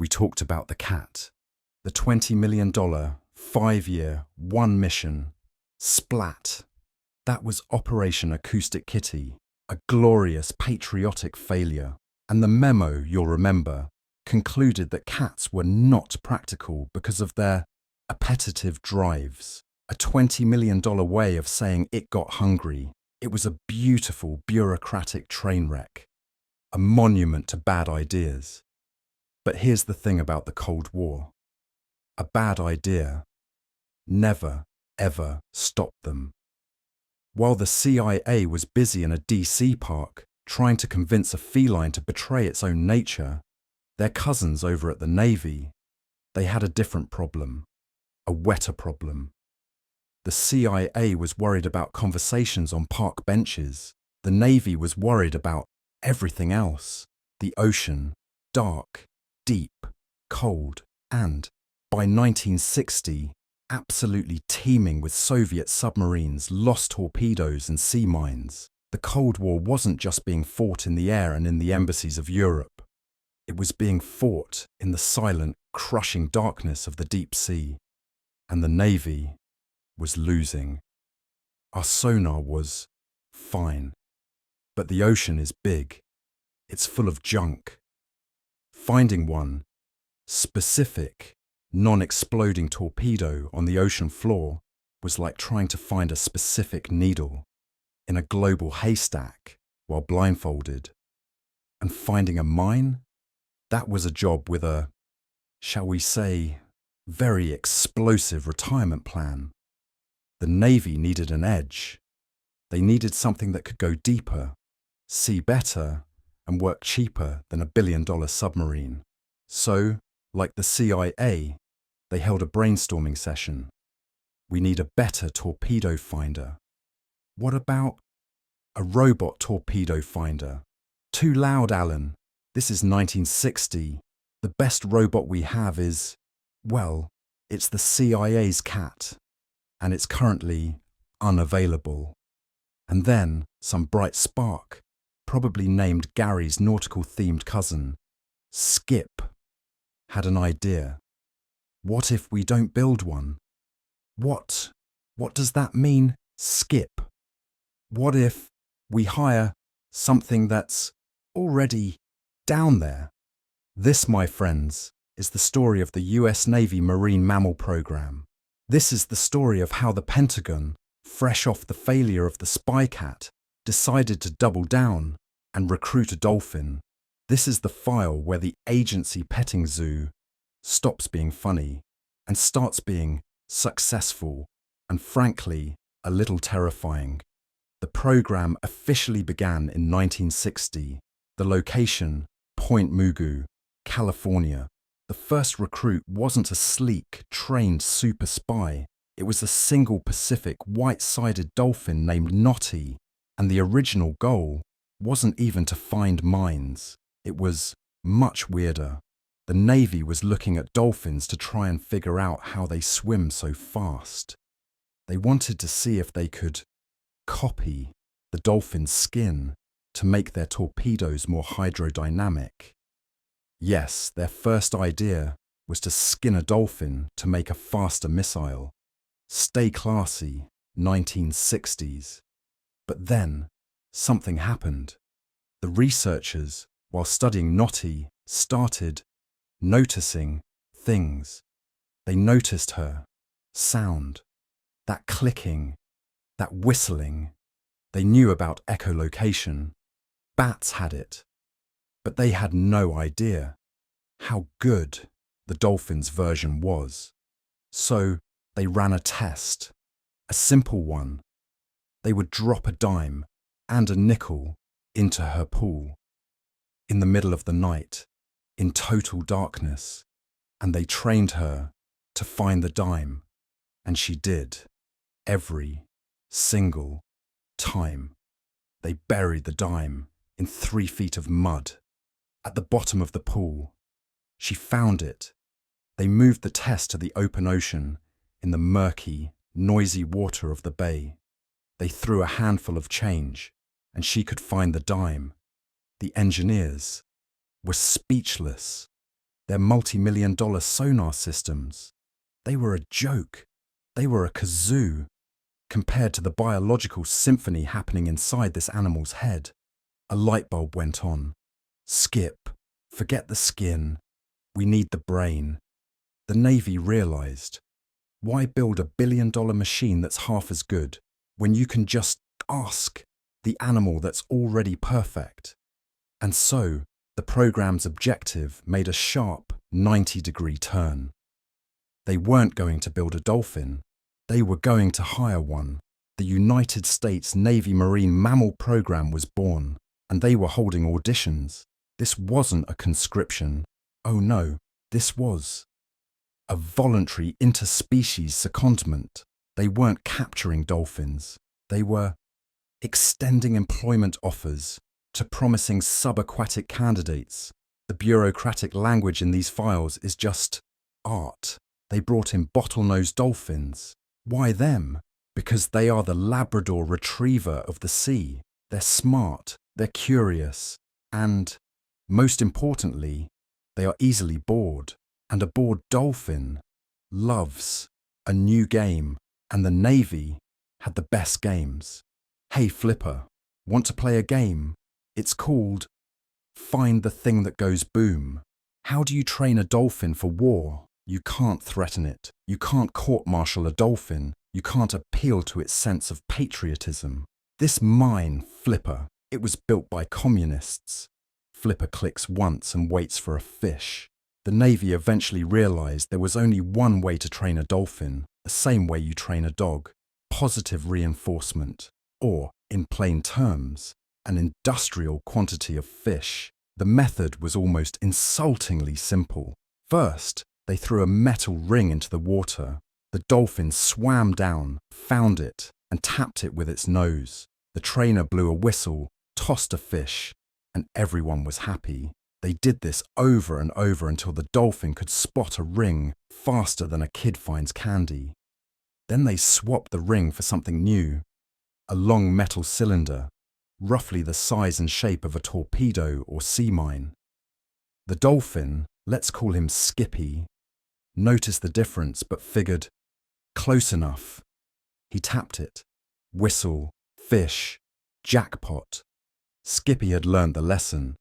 We talked about the cat, the $20 million, 5-year, one mission, splat. That was Operation Acoustic Kitty, a glorious patriotic failure. And the memo, you'll remember, concluded that cats were not practical because of their appetitive drives. A $20 million way of saying it got hungry. It was a beautiful bureaucratic train wreck, a monument to bad ideas. But here's the thing about the Cold War. A bad idea never, ever stopped them. While the CIA was busy in a DC park trying to convince a feline to betray its own nature, their cousins over at the Navy, they had a different problem, a wetter problem. The CIA was worried about conversations on park benches. The Navy was worried about everything else. The ocean, dark, deep, cold, and, by 1960, absolutely teeming with Soviet submarines, lost torpedoes and sea mines. The Cold War wasn't just being fought in the air and in the embassies of Europe. It was being fought in the silent, crushing darkness of the deep sea. And the Navy was losing. Our sonar was fine. But the ocean is big. It's full of junk. Finding one specific, non-exploding torpedo on the ocean floor was like trying to find a specific needle in a global haystack while blindfolded. And finding a mine? That was a job with a, shall we say, very explosive retirement plan. The Navy needed an edge. They needed something that could go deeper, see better, and work cheaper than a billion-dollar submarine. So, like the CIA, they held a brainstorming session. We need a better torpedo finder. What about a robot torpedo finder? Too loud, Alan. This is 1960. The best robot we have is, well, it's the CIA's cat, and it's currently unavailable. And then some bright spark, probably named Gary's nautical-themed cousin, Skip, had an idea. What if we don't build one? What does that mean, Skip? What if we hire something that's already down there? This, my friends, is the story of the US Navy Marine Mammal program. This is the story of how the Pentagon, fresh off the failure of the spy cat, decided to double down and recruit a dolphin. This is the file where the agency petting zoo stops being funny and starts being successful and, frankly, a little terrifying. The program officially began in 1960. The location, Point Mugu, California. The first recruit wasn't a sleek, trained super spy. It was a single Pacific white-sided dolphin named Naughty, and the original goal wasn't even to find mines. It was much weirder. The Navy was looking at dolphins to try and figure out how they swim so fast. They wanted to see if they could copy the dolphin's skin to make their torpedoes more hydrodynamic. Yes, their first idea was to skin a dolphin to make a faster missile. Stay classy, 1960s. But then, something happened. The researchers, while studying Naughty, started noticing things. They noticed her sound, that clicking, that whistling. They knew about echolocation. Bats had it. But they had no idea how good the dolphin's version was. So they ran a test, a simple one. They would drop a dime and a nickel into her pool in the middle of the night, in total darkness, and they trained her to find the dime, and she did, every single time. They buried the dime in 3 feet of mud at the bottom of the pool. She found it. They moved the test to the open ocean in the murky, noisy water of the bay. They threw a handful of change, and she could find the dime. The engineers were speechless. their multi-million-dollar sonar systems. They were a joke. They were a kazoo compared to the biological symphony happening inside this animal's head. A light bulb went on. Skip, forget the skin. We need the brain. The Navy realized, why build a billion-dollar machine that's half as good when you can just ask the animal that's already perfect? And so, the program's objective made a sharp 90-degree turn. They weren't going to build a dolphin. They were going to hire one. The United States Navy Marine Mammal program was born, and they were holding auditions. This wasn't a conscription. Oh no, this was a voluntary interspecies secondment. They weren't capturing dolphins. They were extending employment offers to promising subaquatic candidates. The bureaucratic language in these files is just art. They brought in bottlenose dolphins. Why them? Because they are the Labrador retriever of the sea. They're smart, they're curious, and, most importantly, they are easily bored. And a bored dolphin loves a new game, and the Navy had the best games. Hey Flipper, want to play a game? It's called Find the Thing That Goes Boom. How do you train a dolphin for war? You can't threaten it. You can't court-martial a dolphin. You can't appeal to its sense of patriotism. This mine, Flipper, it was built by communists. Flipper clicks once and waits for a fish. The Navy eventually realized there was only one way to train a dolphin, the same way you train a dog: positive reinforcement, or, in plain terms, an industrial quantity of fish. The method was almost insultingly simple. First, they threw a metal ring into the water. The dolphin swam down, found it, and tapped it with its nose. The trainer blew a whistle, tossed a fish, and everyone was happy. They did this over and over until the dolphin could spot a ring faster than a kid finds candy. Then they swapped the ring for something new, a long metal cylinder, roughly the size and shape of a torpedo or sea mine. The dolphin, let's call him Skippy, noticed the difference but figured, close enough. He tapped it. Whistle, fish, jackpot. Skippy had learned the lesson.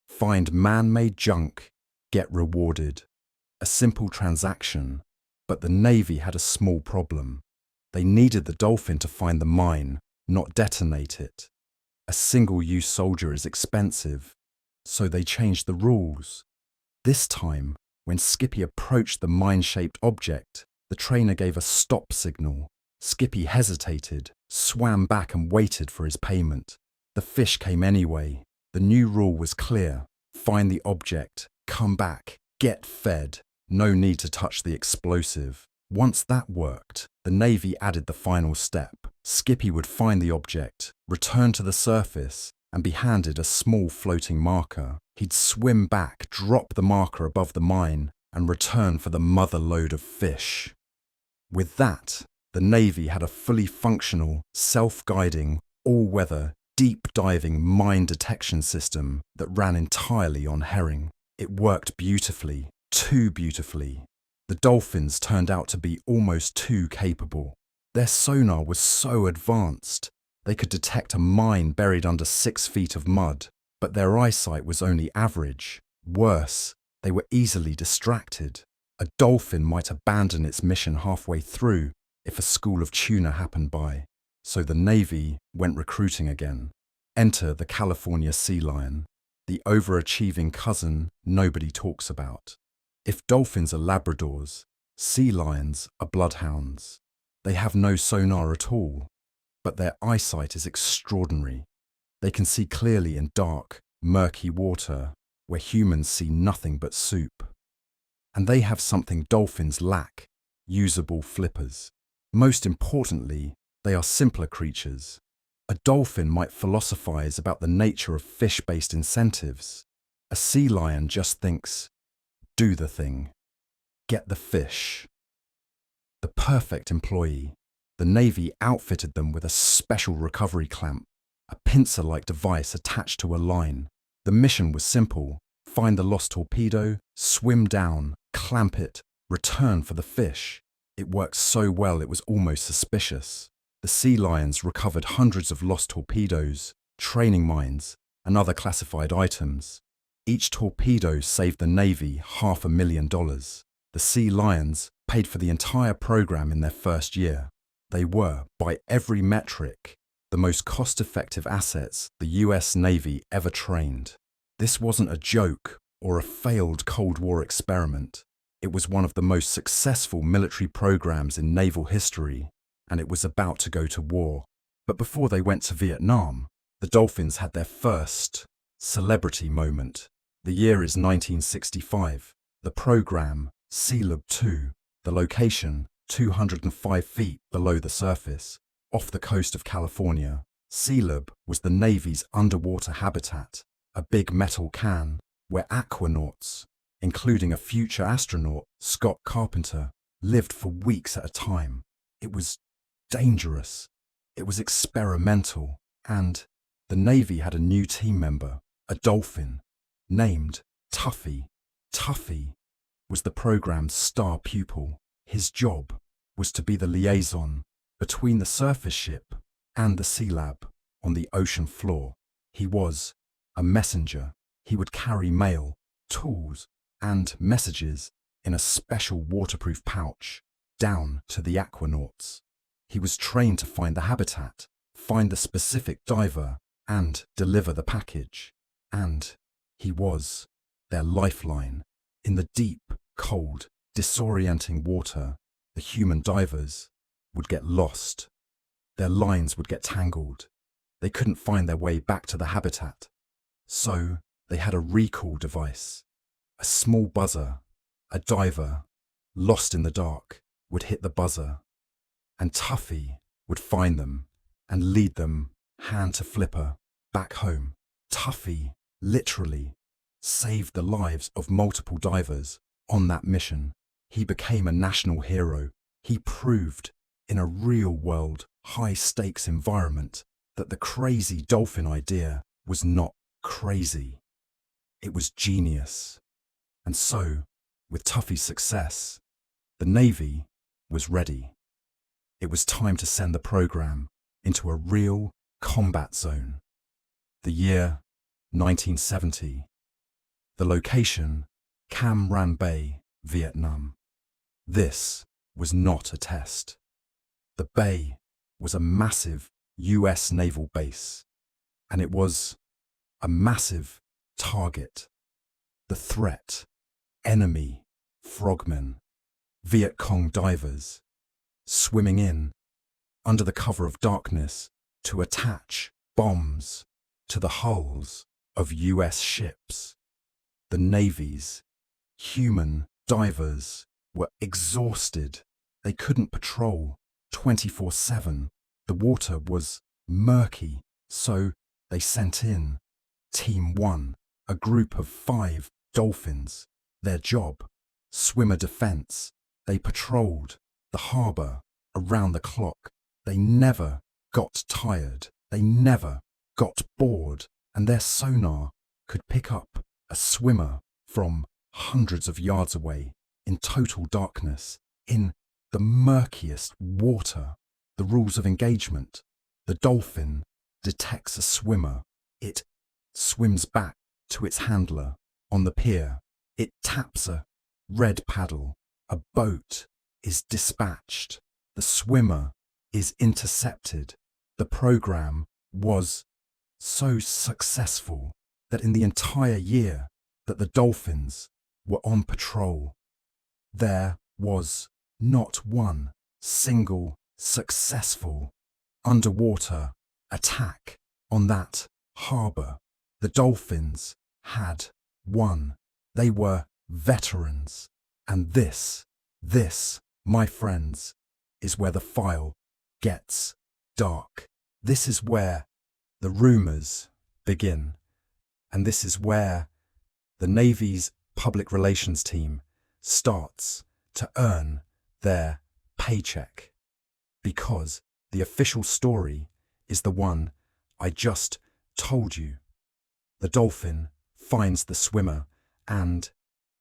Find man-made junk, get rewarded. A simple transaction, but the Navy had a small problem. They needed the dolphin to find the mine, not detonate it. A single-use soldier is expensive, so they changed the rules. This time, when Skippy approached the mine-shaped object, the trainer gave a stop signal. Skippy hesitated, swam back and waited for his payment. The fish came anyway. The new rule was clear. Find the object, come back, get fed. No need to touch the explosive. Once that worked, the Navy added the final step. Skippy would find the object, return to the surface, and be handed a small floating marker. He'd swim back, drop the marker above the mine, and return for the mother lode of fish. With that, the Navy had a fully functional, self-guiding, all-weather, deep-diving mine detection system that ran entirely on herring. It worked beautifully, too beautifully. The dolphins turned out to be almost too capable. Their sonar was so advanced, they could detect a mine buried under 6 feet of mud, but their eyesight was only average. Worse, they were easily distracted. A dolphin might abandon its mission halfway through if a school of tuna happened by. So the Navy went recruiting again. Enter the California sea lion, the overachieving cousin nobody talks about. If dolphins are Labradors, sea lions are bloodhounds. They have no sonar at all, but their eyesight is extraordinary. They can see clearly in dark, murky water where humans see nothing but soup. And they have something dolphins lack: usable flippers. Most importantly, they are simpler creatures. A dolphin might philosophize about the nature of fish-based incentives. A sea lion just thinks, do the thing, get the fish. The perfect employee. The Navy outfitted them with a special recovery clamp, a pincer-like device attached to a line. The mission was simple: find the lost torpedo, swim down, clamp it, return for the fish. It worked so well it was almost suspicious. The sea lions recovered hundreds of lost torpedoes, training mines, and other classified items. Each torpedo saved the Navy $500,000. The sea lions paid for the entire program in their first year. They were, by every metric, the most cost-effective assets the US Navy ever trained. This wasn't a joke or a failed Cold War experiment. It was one of the most successful military programs in naval history, and it was about to go to war. But before they went to Vietnam, the Dolphins had their first celebrity moment. The year is 1965. The program, SEALUB-2, the location, 205 feet below the surface, off the coast of California. SEALUB was the Navy's underwater habitat, a big metal can where aquanauts, including a future astronaut, Scott Carpenter, lived for weeks at a time. It was dangerous. It was experimental. And the Navy had a new team member, a dolphin, named Tuffy. Tuffy was the program's star pupil. His job was to be the liaison between the surface ship and the sea lab on the ocean floor. He was a messenger. He would carry mail, tools, and messages in a special waterproof pouch down to the aquanauts. He was trained to find the habitat, find the specific diver, and deliver the package. And he was their lifeline. In the deep, cold, disorienting water, the human divers would get lost. Their lines would get tangled. They couldn't find their way back to the habitat. So they had a recall device. A small buzzer. A diver, lost in the dark, would hit the buzzer, and Tuffy would find them and lead them, hand to flipper, back home. Tuffy literally saved the lives of multiple divers on that mission. He became a national hero. He proved in a real-world, high-stakes environment that the crazy dolphin idea was not crazy. It was genius. And so, with Tuffy's success, the Navy was ready. It was time to send the program into a real combat zone. The year, 1970. The location, Cam Ranh Bay, Vietnam. This was not a test. The bay was a massive US naval base, and it was a massive target. The threat, enemy, frogmen, Viet Cong divers, swimming in, under the cover of darkness, to attach bombs to the hulls of US ships. The Navy's human divers were exhausted. They couldn't patrol 24/7. The water was murky, so they sent in Team 1, a group of 5 dolphins. Their job, swimmer defense. They patrolled the harbor around the clock. They never got tired. They never got bored, and their sonar could pick up a swimmer from hundreds of yards away in total darkness, in the murkiest water. The rules of engagement. The dolphin detects a swimmer. It swims back to its handler on the pier. It taps a red paddle. A boat is dispatched. The swimmer is intercepted. The program was so successful that in the entire year that the Dolphins were on patrol, there was not one single successful underwater attack on that harbor. The Dolphins had won. They were veterans. And this, my friends, is where the file gets dark. This is where the rumors begin. And this is where the Navy's public relations team starts to earn their paycheck. Because the official story is the one I just told you. The dolphin finds the swimmer and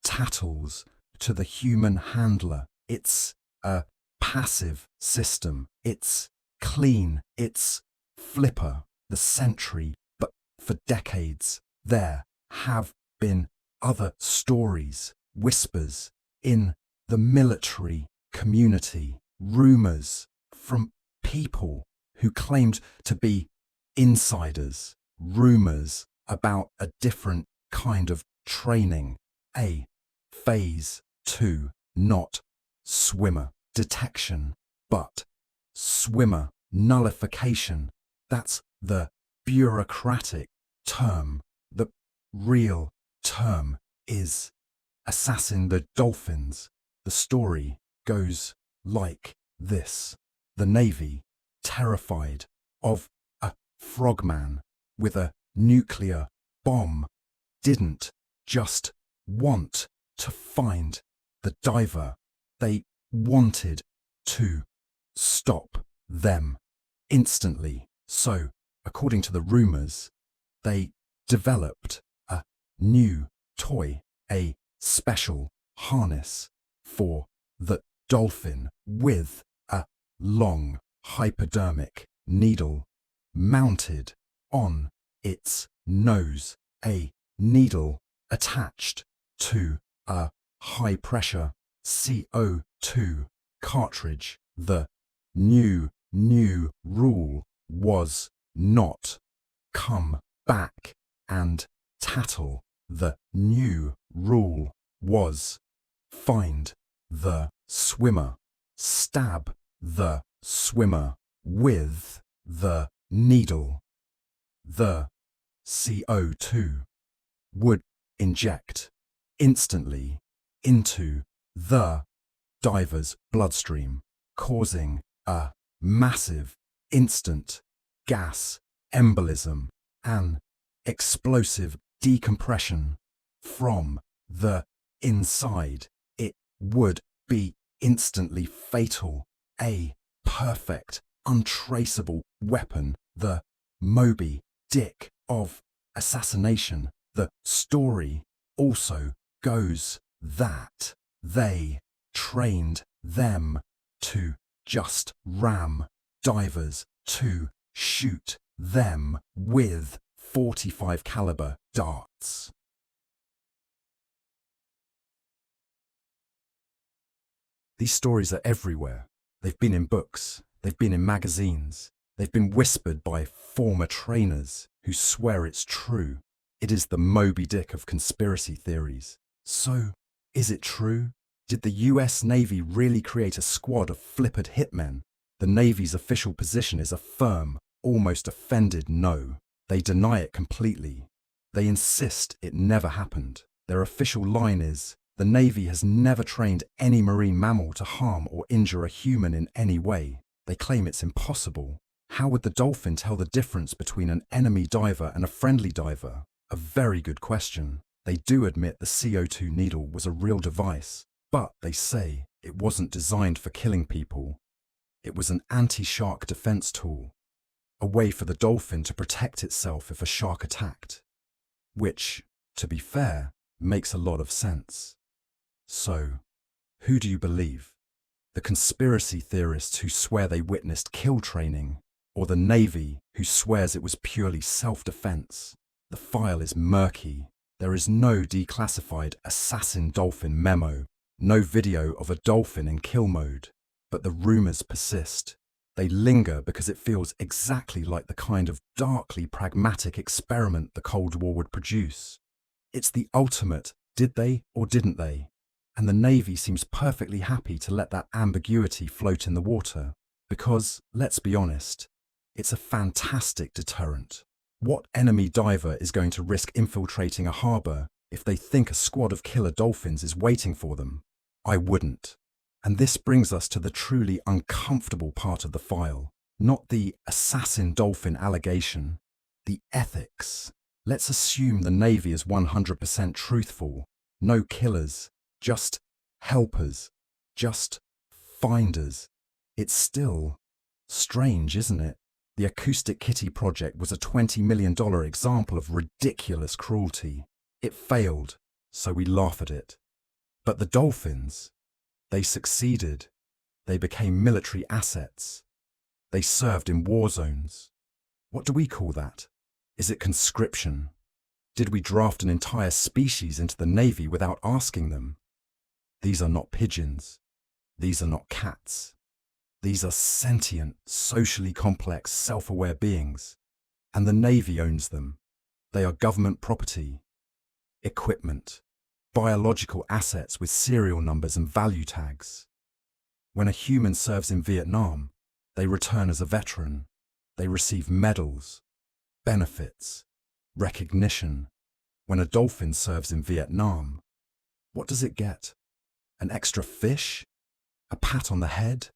tattles to the human handler. It's a passive system. It's clean. It's Flipper, the sentry. But for decades, there have been other stories, whispers in the military community, rumors from people who claimed to be insiders, rumors about a different kind of training, a phase 2, not swimmer detection, but swimmer nullification. That's the bureaucratic term. The real term is assassin the Dolphins. The story goes like this. The Navy, terrified of a frogman with a nuclear bomb, didn't just want to find the diver. They wanted to stop them instantly. So, according to the rumors, they developed a new toy, a special harness for the dolphin with a long hypodermic needle mounted on its nose, a needle attached to a high-pressure CO2 cartridge. The new rule was not come back and tattle. The new rule was find the swimmer, stab the swimmer with the needle. The CO2 would inject instantly into the diver's bloodstream, causing a massive instant gas embolism, an explosive decompression from the inside. It would be instantly fatal, a perfect, untraceable weapon, the Moby Dick of assassination. The story also goes that they trained them to just ram divers, to shoot them with 45 caliber darts. These stories are everywhere. They've been in books, they've been in magazines, they've been whispered by former trainers who swear it's true. It is the Moby Dick of conspiracy theories. So, is it true? Did the US Navy really create a squad of flippered hitmen? The Navy's official position is a firm, almost offended no. They deny it completely. They insist it never happened. Their official line is, the Navy has never trained any marine mammal to harm or injure a human in any way. They claim it's impossible. How would the dolphin tell the difference between an enemy diver and a friendly diver? A very good question. They do admit the CO2 needle was a real device, but they say it wasn't designed for killing people. It was an anti-shark defense tool, a way for the dolphin to protect itself if a shark attacked. Which, to be fair, makes a lot of sense. So, who do you believe? The conspiracy theorists who swear they witnessed kill training, or the Navy who swears it was purely self-defense? The file is murky. There is no declassified assassin dolphin memo, no video of a dolphin in kill mode. But the rumors persist. They linger because it feels exactly like the kind of darkly pragmatic experiment the Cold War would produce. It's the ultimate, did they or didn't they? And the Navy seems perfectly happy to let that ambiguity float in the water. Because, let's be honest, it's a fantastic deterrent. What enemy diver is going to risk infiltrating a harbour if they think a squad of killer dolphins is waiting for them? I wouldn't. And this brings us to the truly uncomfortable part of the file, not the assassin dolphin allegation, the ethics. Let's assume the Navy is 100% truthful. No killers, just helpers, just finders. It's still strange, isn't it? The Acoustic Kitty project was a $20 million example of ridiculous cruelty. It failed. so we laugh at it. But the Dolphins, they succeeded. They became military assets. They served in war zones. What do we call that? Is it conscription? Did we draft an entire species into the Navy without asking them? These are not pigeons. These are not cats. These are sentient, socially complex, self-aware beings. And the Navy owns them. They are government property, equipment, biological assets with serial numbers and value tags. When a human serves in Vietnam, they return as a veteran. They receive medals, benefits, recognition. When a dolphin serves in Vietnam, what does it get? An extra fish? A pat on the head?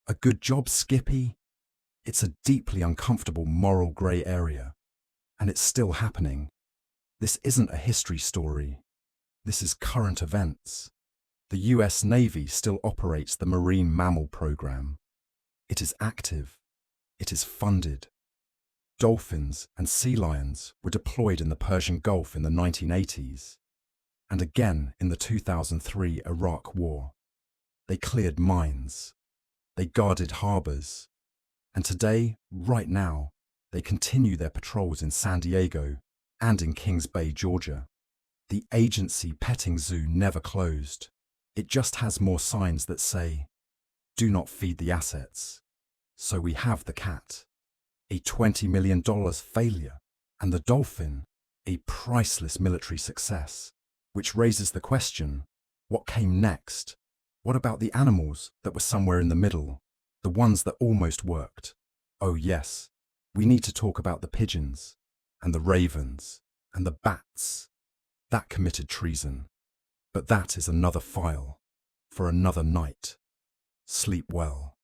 A good job, Skippy? It's a deeply uncomfortable moral grey area. And it's still happening. This isn't a history story. This is current events. The US Navy still operates the Marine Mammal program. It is active. It is funded. Dolphins and sea lions were deployed in the Persian Gulf in the 1980s, and again in the 2003 Iraq War. They cleared mines. They guarded harbors. And today, right now, they continue their patrols in San Diego and in Kings Bay, Georgia. The agency petting zoo never closed. It just has more signs that say, "Do not feed the assets." So we have the cat, a $20 million failure, and the dolphin, a priceless military success, which raises the question, what came next? What about the animals that were somewhere in the middle, the ones that almost worked? Oh yes, we need to talk about the pigeons, and the ravens, and the bats. That committed treason. But that is another file, for another night. Sleep well.